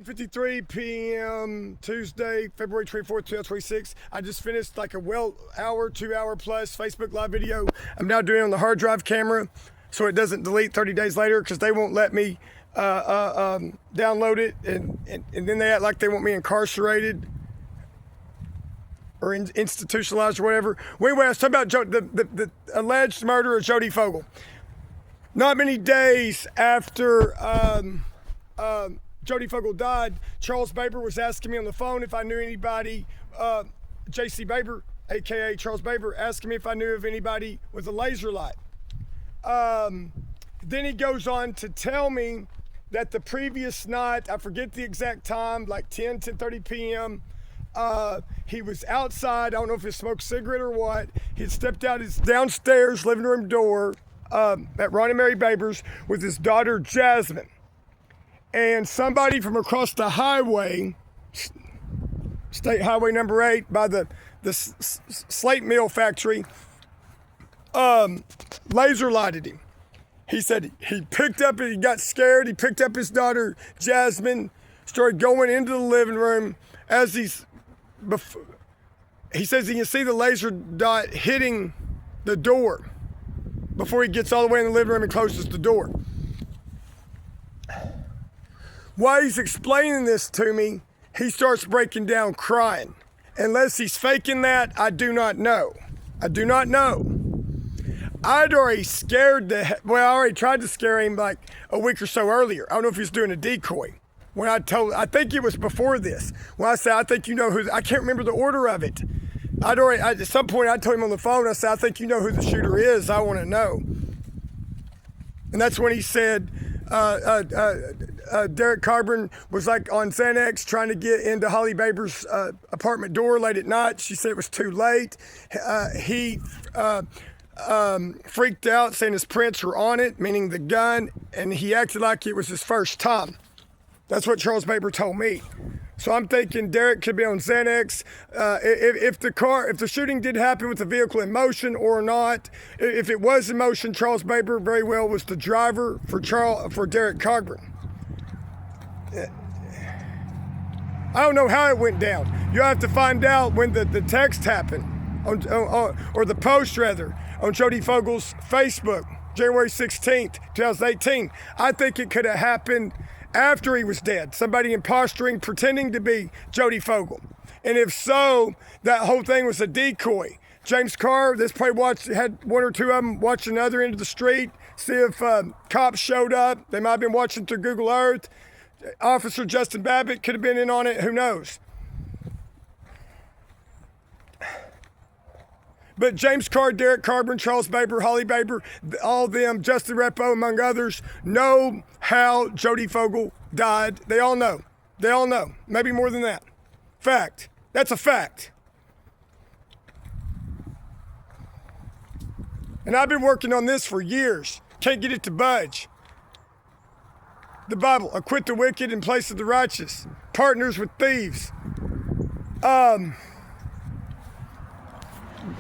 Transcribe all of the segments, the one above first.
53 p.m. Tuesday, February 24th, 2026. I just finished like a 2-hour plus Facebook live video. I'm now doing it on the hard drive camera so it doesn't delete 30 days later because they won't let me download it, and then they act like they want me incarcerated or institutionalized or whatever. Well, anyway, I was talking about the alleged murder of Jody Fogle. Not many days after Jody Fogle died, Charles Baber was asking me on the phone if I knew anybody, J.C. Baber, aka Charles Baber, asking me if I knew of anybody with a laser light. Then he goes on to tell me that the previous night, I forget the exact time, like 10:30 p.m., he was outside. I don't know if he smoked a cigarette or what. He had stepped out his downstairs living room door at Ron and Mary Baber's with his daughter Jasmine. And somebody from across the highway, State Highway number 8, by the slate mill factory, laser lighted him. He said he got scared. He picked up his daughter Jasmine, started going into the living room. He says he can see the laser dot hitting the door before he gets all the way in the living room and closes the door. While he's explaining this to me, he starts breaking down crying. Unless he's faking that, I do not know. I'd already I already tried to scare him like a week or so earlier. I don't know if he was doing a decoy. I think it was before this. When I said, I think you know who, I can't remember the order of it. At some point I told him on the phone, I said, I think you know who the shooter is. I want to know. And that's when he said, Derek Carburn was like on Xanax trying to get into Holly Baber's apartment door late at night. She said it was too late. He freaked out saying his prints were on it, meaning the gun, and he acted like it was his first time. That's what Charles Baber told me. So I'm thinking Derek could be on Xanax. If the shooting did happen with the vehicle in motion or not, if it was in motion, Charles Baber very well was the driver for Derek Carburn. I don't know how it went down. You'll have to find out when the text happened, or the post rather, on Jody Fogle's Facebook, January 16th, 2018. I think it could have happened after he was dead. Somebody imposturing, pretending to be Jody Fogle. And if so, that whole thing was a decoy. James Carr, this probably had one or two of them watching the other end of the street, see if cops showed up. They might have been watching through Google Earth. Officer Justin Babbitt could have been in on it. Who knows? But James Carr, Derek Carburn, Charles Baber, Holly Baber, all of them, Justin Repo, among others, know how Jody Fogle died. They all know. Maybe more than that. Fact. That's a fact. And I've been working on this for years. Can't get it to budge. The Bible, acquit the wicked in place of the righteous. Partners with thieves.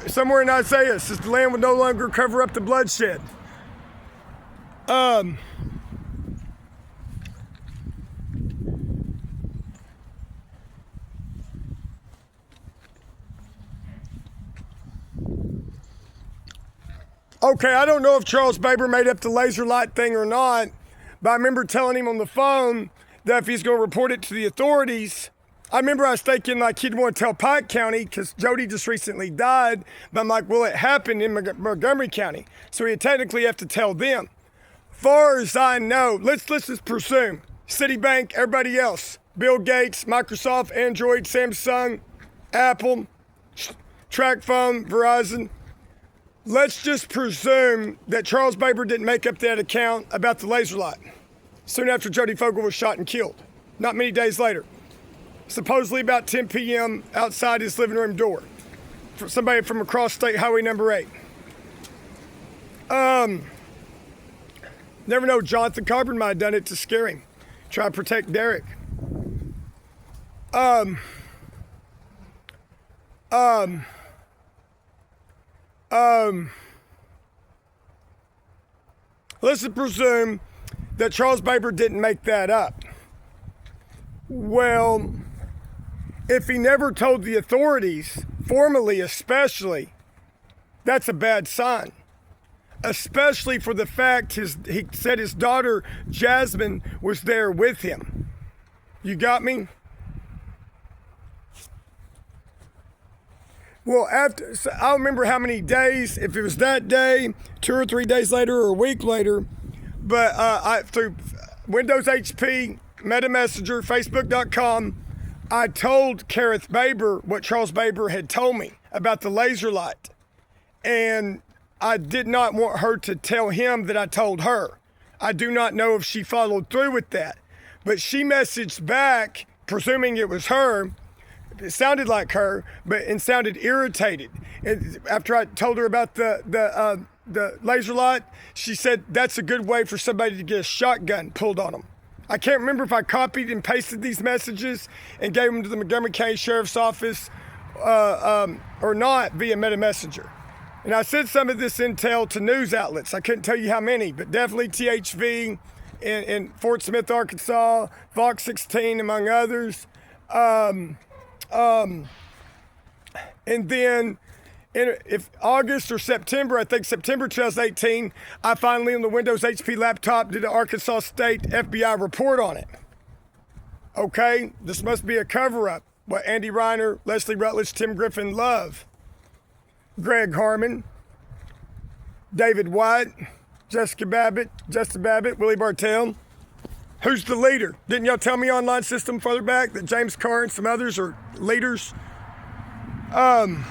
Somewhere in Isaiah says the land will no longer cover up the bloodshed. Okay, I don't know if Charles Baber made up the laser light thing or not, but I remember telling him on the phone that if he's going to report it to the authorities, I remember I was thinking like he'd want to tell Pike County because Jody just recently died, but I'm like, well, it happened in Montgomery County, so he'd technically have to tell them. Far as I know, let's just presume Citibank, everybody else, Bill Gates, Microsoft, Android, Samsung, Apple, TracFone, Verizon. Let's just presume that Charles Baber didn't make up that account about the laser light soon after Jody Fogle was shot and killed, not many days later. Supposedly about 10 p.m. outside his living room door for somebody from across State Highway number 8. Never know, Jonathan Carburn might have done it to scare him, try to protect Derek. Let's presume that Charles Baber didn't make that up. Well, if he never told the authorities, formally especially, that's a bad sign. Especially for the fact he said his daughter Jasmine was there with him. You got me? Well, so I don't remember how many days, if it was that day, 2 or 3 days later, or a week later, but through Windows HP, Meta Messenger, Facebook.com, I told Kareth Baber what Charles Baber had told me about the laser light. And I did not want her to tell him that I told her. I do not know if she followed through with that. But she messaged back, presuming it was her. It sounded like her, and sounded irritated. And after I told her about the laser light, she said that's a good way for somebody to get a shotgun pulled on them. I can't remember if I copied and pasted these messages and gave them to the Montgomery County Sheriff's Office or not via Meta Messenger. And I sent some of this intel to news outlets. I couldn't tell you how many, but definitely THV in Fort Smith, Arkansas, Fox 16, among others. And then if August or September, I think September 2018, I finally on the Windows HP laptop did an Arkansas State FBI report on it. Okay, this must be a cover-up. What Andy Reiner, Leslie Rutledge, Tim Griffin love. Greg Harmon, David White, Justin Babbitt, Willie Bartell. Who's the leader? Didn't y'all tell me online system further back that James Carr and some others are leaders? And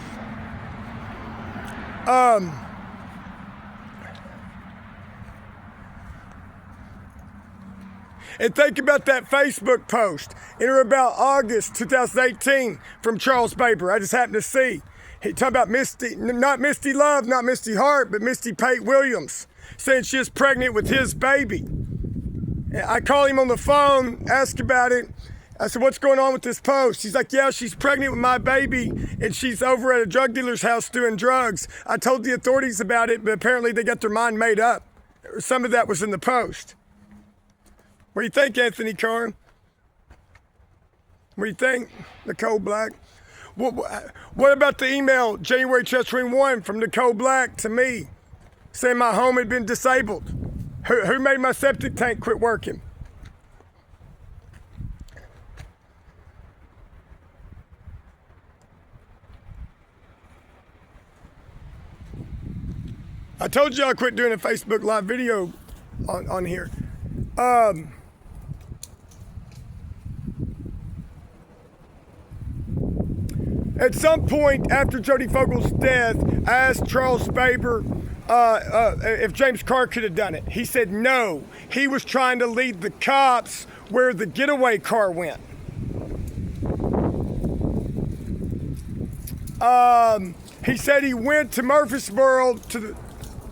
think about that Facebook post in or about August 2018 from Charles Baber. I just happened to see. He talked about Misty, not Misty Love, not Misty Hart, but Misty Pate Williams, saying she is pregnant with his baby. I call him on the phone, ask about it. I said, what's going on with this post? He's like, yeah, she's pregnant with my baby, and she's over at a drug dealer's house doing drugs. I told the authorities about it, but apparently they got their mind made up. Some of that was in the post. What do you think, Anthony Carr? What do you think, Nicole Black? What about the email, January 2021, from Nicole Black to me, saying my home had been disabled? Who made my septic tank quit working? I told you I quit doing a Facebook Live video on here. At some point after Jody Fogle's death, I asked Charles Baber if James Carr could have done it. He said no. He was trying to lead the cops where the getaway car went. He said he went to Murfreesboro to the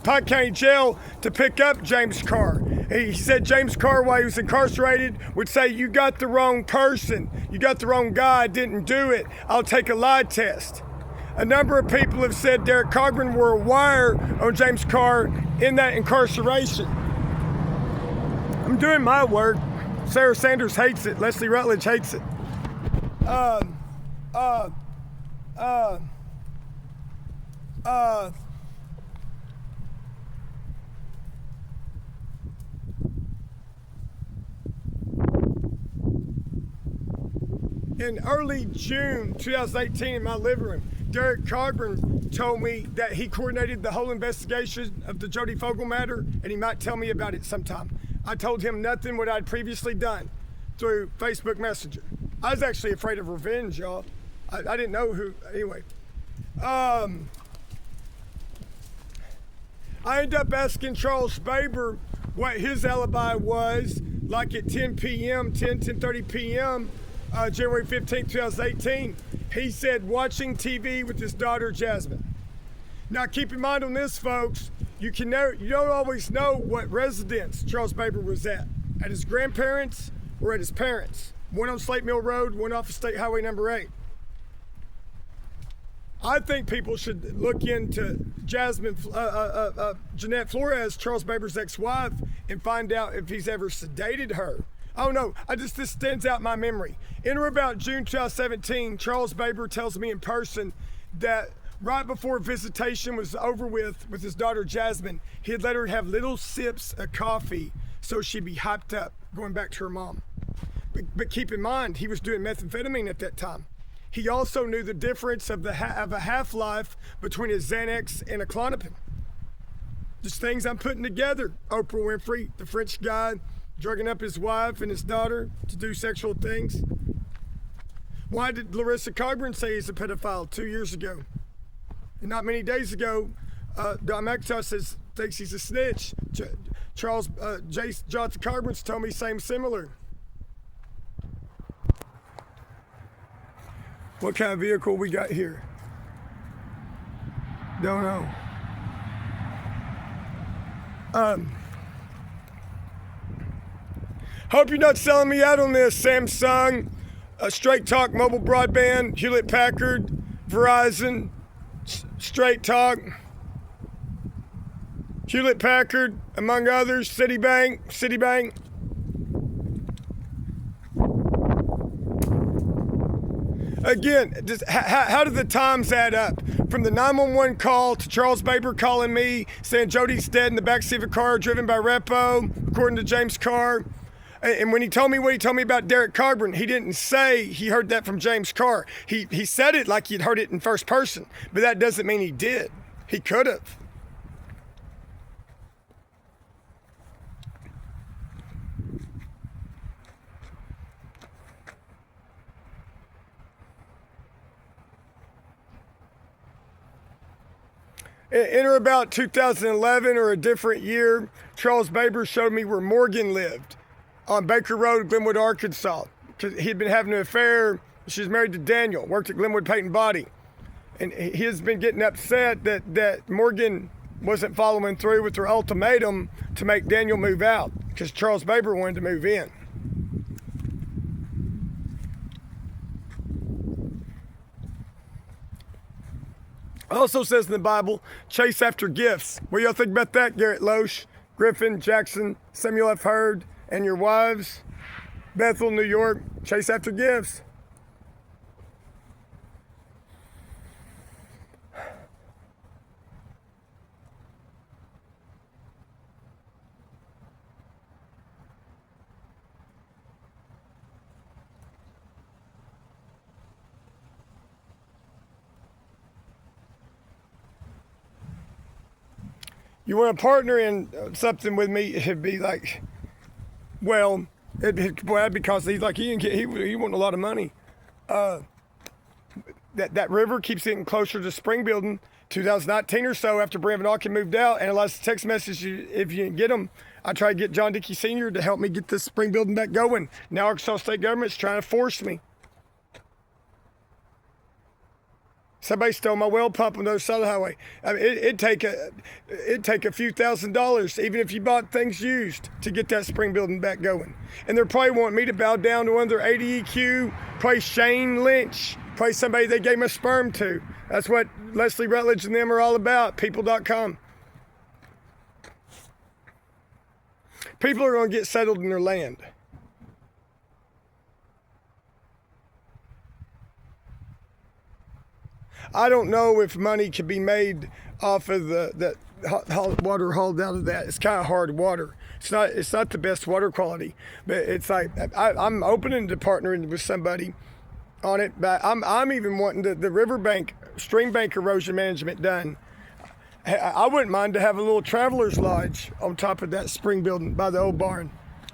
Pike County Jail to pick up James Carr. He said James Carr, while he was incarcerated, would say, you got the wrong person. You got the wrong guy. I didn't do it. I'll take a lie test. A number of people have said Derek Cogburn wore a wire on James Carr in that incarceration. I'm doing my work. Sarah Sanders hates it. Leslie Rutledge hates it. In early June 2018 in my living room, Derek Cogburn told me that he coordinated the whole investigation of the Jody Fogle matter, and he might tell me about it sometime. I told him nothing what I'd previously done through Facebook Messenger. I was actually afraid of revenge, y'all. I didn't know who, anyway. I ended up asking Charles Baber what his alibi was, like at 10 p.m., 10:30 p.m., January 15, 2018, he said watching TV with his daughter Jasmine. Now keep in mind on this, folks, you don't always know what residence Charles Baber was at his grandparents or at his parents. One on Slate Mill Road, one off of State Highway number 8. I think people should look into Jeanette Flores, Charles Baber's ex-wife, and find out if he's ever sedated her Oh no, this stands out in my memory. In or about June 2017, Charles Baber tells me in person that right before visitation was over with his daughter Jasmine, he had let her have little sips of coffee so she'd be hyped up going back to her mom. But keep in mind, he was doing methamphetamine at that time. He also knew the difference of a half-life between a Xanax and a Klonopin. Just things I'm putting together. Oprah Winfrey, the French guy, drugging up his wife and his daughter to do sexual things. Why did Larissa Cogburn say he's a pedophile 2 years ago? And not many days ago, Don McIntosh thinks he's a snitch. Jonathan Cogburn's told me similar. What kind of vehicle we got here? Don't know. Hope you're not selling me out on this. Samsung, Straight Talk Mobile Broadband, Hewlett Packard, Verizon, Straight Talk, Hewlett Packard, among others, Citibank. Again, just how do the times add up? From the 911 call to Charles Baber calling me saying Jody's dead in the backseat of a car driven by Repo, according to James Carr. And when he told me what he told me about Derek Cogburn, he didn't say he heard that from James Carr. He said it like he'd heard it in first person, but that doesn't mean he did. He could have. In or about 2011 or a different year, Charles Baber showed me where Morgan lived on Baker Road, Glenwood, Arkansas. He'd been having an affair. She's married to Daniel, worked at Glenwood Paint and Body. And he has been getting upset that Morgan wasn't following through with her ultimatum to make Daniel move out because Charles Baber wanted to move in. Also says in the Bible, chase after gifts. What do y'all think about that, Garrett Loesch, Griffin, Jackson, Samuel F. Hurd, and your wives? Bethel, New York, chase after gifts. You want to partner in something with me? It'd be like, well, because he's like he want a lot of money. That river keeps getting closer to spring building. 2019 or so, after Brandon Hawkins moved out, and a lot of text messages. If you didn't get them, I tried to get John Dickey Sr. to help me get this spring building back going. Now Arkansas State government's trying to force me. Somebody stole my well pump on the other side of the highway. I mean, it'd take a few $1,000s, even if you bought things used, to get that spring building back going. And they're probably wanting me to bow down to one of their ADEQ, probably Shane Lynch, probably somebody they gave my sperm to. That's what Leslie Rutledge and them are all about, people.com. People are going to get settled in their land. I don't know if money can be made off of the hot water hauled out of that. It's kind of hard water. It's not the best water quality, but it's like I'm open to partnering with somebody on it. But I'm even wanting the riverbank, stream bank erosion management done. I wouldn't mind to have a little traveler's lodge on top of that spring building by the old barn,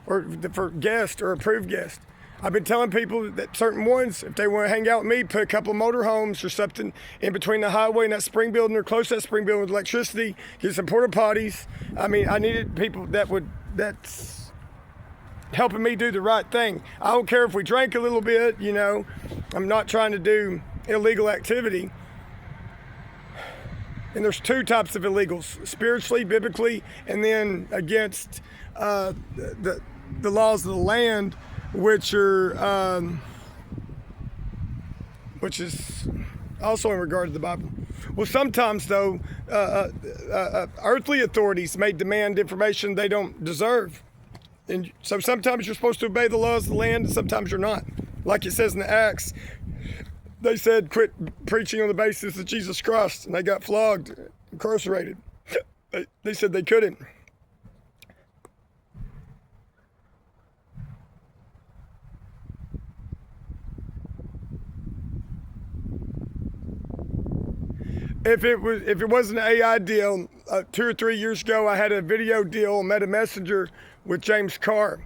or for guests or approved guests. I've been telling people that certain ones, if they want to hang out with me, put a couple of motorhomes or something in between the highway and that spring building or close to that spring building with electricity, get some porta potties. I mean, I needed people that's helping me do the right thing. I don't care if we drank a little bit, you know. I'm not trying to do illegal activity. And there's two types of illegals, spiritually, biblically, and then against the laws of the land, which is also in regard to the Bible. Well, sometimes though, earthly authorities may demand information they don't deserve. And so sometimes you're supposed to obey the laws of the land, and sometimes you're not. Like it says in the Acts, they said quit preaching on the basis of Jesus Christ, and they got flogged, incarcerated. They said they couldn't. If it wasn't an AI deal, 2 or 3 years ago, I had a video deal on Meta Messenger with James Carr,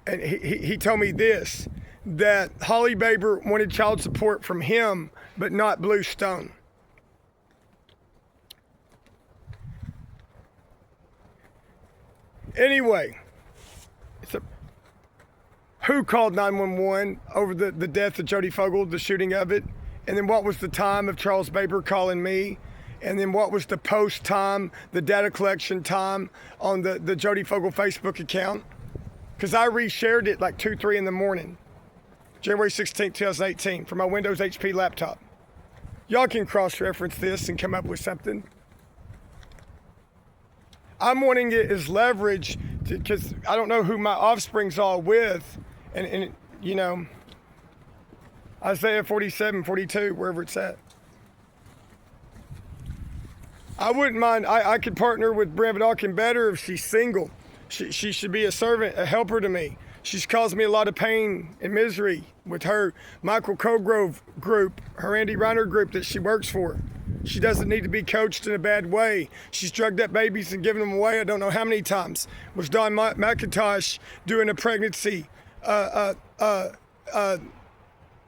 and he told me this, that Holly Baber wanted child support from him, but not Blue Stone. Anyway, who called 911 over the death of Jody Fogle, the shooting of it? And then what was the time of Charles Baber calling me? And then what was the post time, the data collection time on the Jody Fogle Facebook account? Because I reshared it like 2, 3 in the morning, January 16, 2018, from my Windows HP laptop. Y'all can cross-reference this and come up with something. I'm wanting it as leverage because I don't know who my offspring's all with. And you know, Isaiah 47, 42, wherever it's at. I wouldn't mind. I could partner with Brevin Alkin better if she's single. She should be a servant, a helper to me. She's caused me a lot of pain and misery with her Michael Colgrove group, her Andy Reiner group that she works for. She doesn't need to be coached in a bad way. She's drugged up babies and given them away I don't know how many times. Was Don McIntosh doing a pregnancy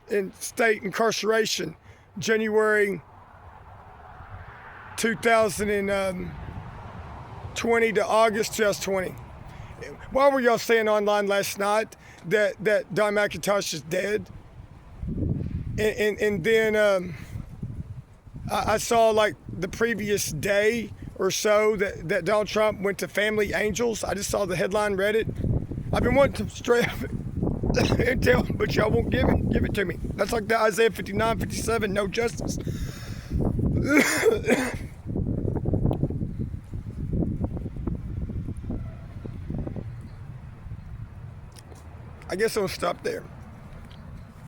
in state incarceration, January 2020 to August 2020. Why were y'all saying online last night that Don McIntosh is dead? And then I saw like the previous day or so that Donald Trump went to Family Angels. I just saw the headline, read it. I've been wanting to straight up and tell, but y'all won't give it to me. That's like the Isaiah 59, 57, no justice. I guess I'll stop there.